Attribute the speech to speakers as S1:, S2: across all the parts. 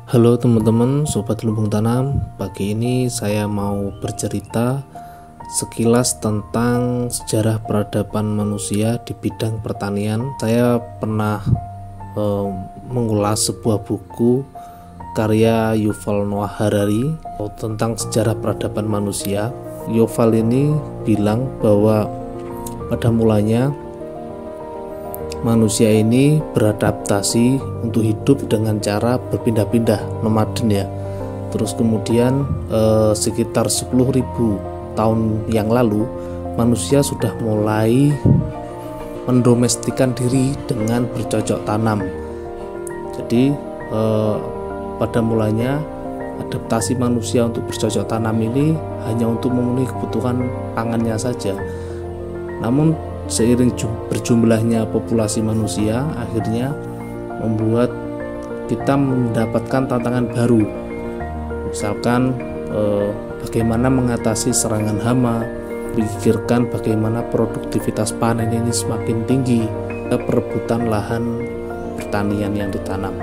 S1: Halo teman-teman, sobat lumbung tanam. Pagi ini saya mau bercerita sekilas tentang sejarah peradaban manusia di bidang pertanian. Saya pernah mengulas sebuah buku karya Yuval Noah Harari tentang sejarah peradaban manusia. Yuval ini bilang bahwa pada mulanya manusia ini beradaptasi untuk hidup dengan cara berpindah-pindah, nomaden ya. Terus kemudian sekitar 10.000 tahun yang lalu manusia sudah mulai mendomestikan diri dengan bercocok tanam. Jadi pada mulanya adaptasi manusia untuk bercocok tanam ini hanya untuk memenuhi kebutuhan pangannya saja. Namun seiring berjumlahnya populasi manusia, akhirnya membuat kita mendapatkan tantangan baru. Misalkan bagaimana mengatasi serangan hama, pikirkan bagaimana produktivitas panen ini semakin tinggi, perebutan lahan pertanian yang ditanam.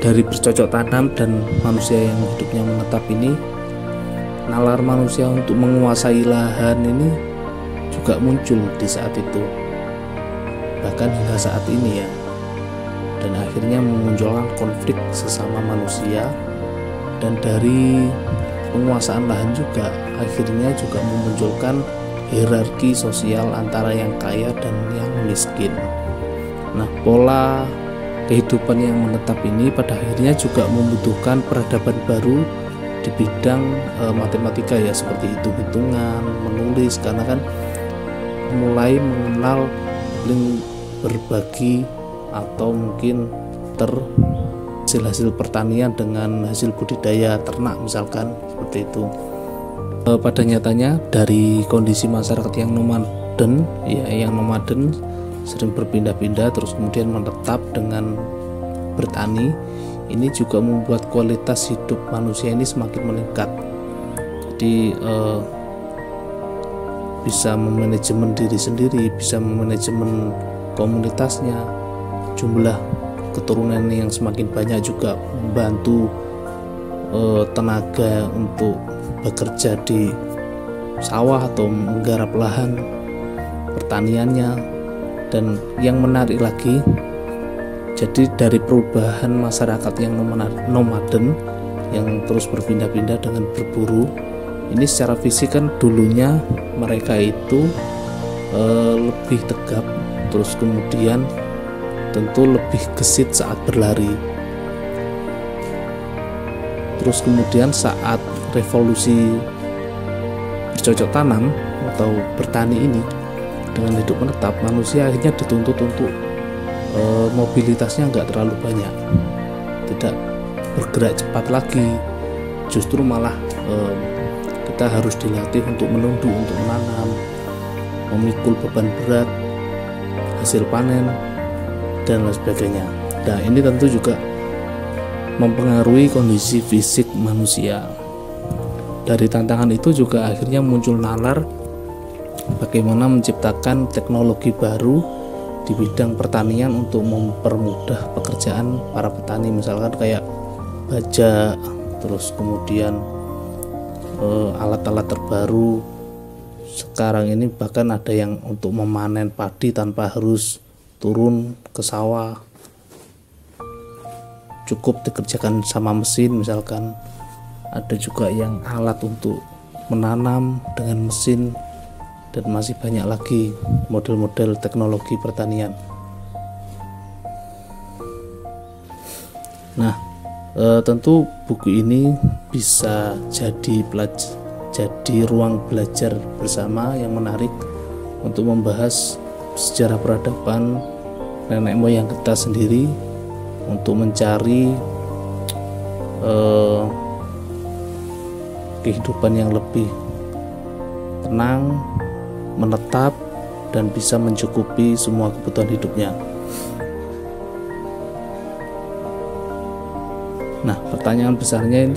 S1: Dari bercocok tanam dan manusia yang hidupnya menetap ini, nalar manusia untuk menguasai lahan ini juga muncul di saat itu, bahkan hingga saat ini ya, dan akhirnya memunculkan konflik sesama manusia. Dan dari penguasaan lahan juga akhirnya juga memunculkan hierarki sosial antara yang kaya dan yang miskin. Nah, pola kehidupan yang menetap ini pada akhirnya juga membutuhkan peradaban baru di bidang matematika ya, seperti hitung-hitungan, menulis, karena kan mulai mengenal berbagi atau mungkin hasil pertanian dengan hasil budidaya ternak misalkan, seperti itu. Pada nyatanya dari kondisi masyarakat yang nomaden sering berpindah-pindah terus kemudian menetap dengan bertani, ini juga membuat kualitas hidup manusia ini semakin meningkat. Jadi bisa memanajemen diri sendiri, bisa memanajemen komunitasnya, jumlah keturunan yang semakin banyak juga membantu tenaga untuk bekerja di sawah atau menggarap lahan pertaniannya. Dan yang menarik lagi, jadi dari perubahan masyarakat yang nomaden yang terus berpindah-pindah dengan berburu ini, secara fisik kan dulunya mereka itu lebih tegap, terus kemudian tentu lebih gesit saat berlari. Terus kemudian saat revolusi bercocok tanam atau bertani ini dengan hidup menetap, manusia akhirnya dituntut untuk mobilitasnya nggak terlalu banyak, tidak bergerak cepat lagi, justru malah kita harus dilatih untuk menunduk, untuk menanam, memikul beban berat, hasil panen, dan lain sebagainya. Nah, ini tentu juga mempengaruhi kondisi fisik manusia. Dari tantangan itu juga akhirnya muncul nalar bagaimana menciptakan teknologi baru di bidang pertanian untuk mempermudah pekerjaan para petani, misalkan kayak bajak, terus kemudian alat-alat terbaru sekarang ini, bahkan ada yang untuk memanen padi tanpa harus turun ke sawah, cukup dikerjakan sama mesin misalkan. Ada juga yang alat untuk menanam dengan mesin, dan masih banyak lagi model-model teknologi pertanian. Nah, tentu buku ini bisa jadi ruang belajar bersama yang menarik untuk membahas sejarah peradaban nenek moyang kita sendiri, untuk mencari kehidupan yang lebih tenang, menetap, dan bisa mencukupi semua kebutuhan hidupnya. Nah, pertanyaan besarnya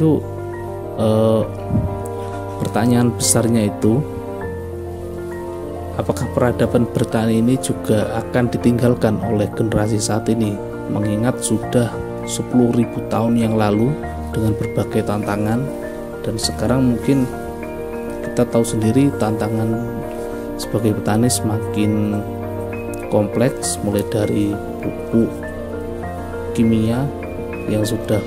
S1: itu apakah peradaban bertani ini juga akan ditinggalkan oleh generasi saat ini, mengingat sudah 10.000 tahun yang lalu dengan berbagai tantangan, dan sekarang mungkin kita tahu sendiri tantangan sebagai petani semakin kompleks, mulai dari pupuk kimia yang sudah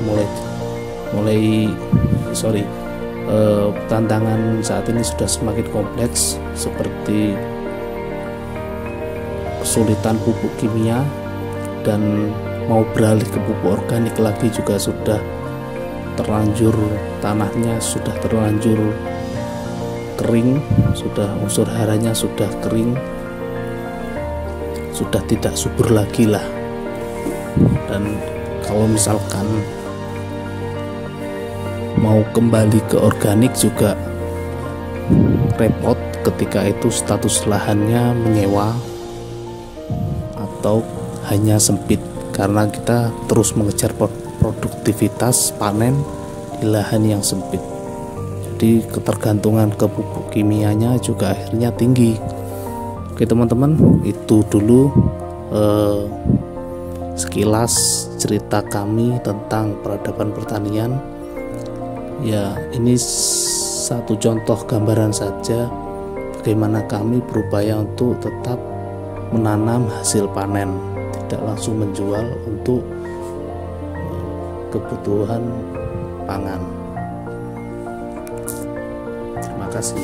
S1: tantangan saat ini sudah semakin kompleks, seperti kesulitan pupuk kimia, dan mau beralih ke pupuk organik lagi juga sudah terlanjur, tanahnya sudah terlanjur kering, sudah unsur haranya sudah kering, sudah tidak subur lagi lah. Dan kalau misalkan mau kembali ke organik juga repot, ketika itu status lahannya menyewa atau hanya sempit, karena kita terus mengejar produktivitas panen di lahan yang sempit. Jadi ketergantungan ke pupuk kimianya juga akhirnya tinggi. Oke teman-teman, itu dulu sekilas cerita kami tentang peradaban pertanian. Ya, ini satu contoh gambaran saja bagaimana kami berupaya untuk tetap menanam hasil panen, tidak langsung menjual untuk kebutuhan pangan. Terima kasih.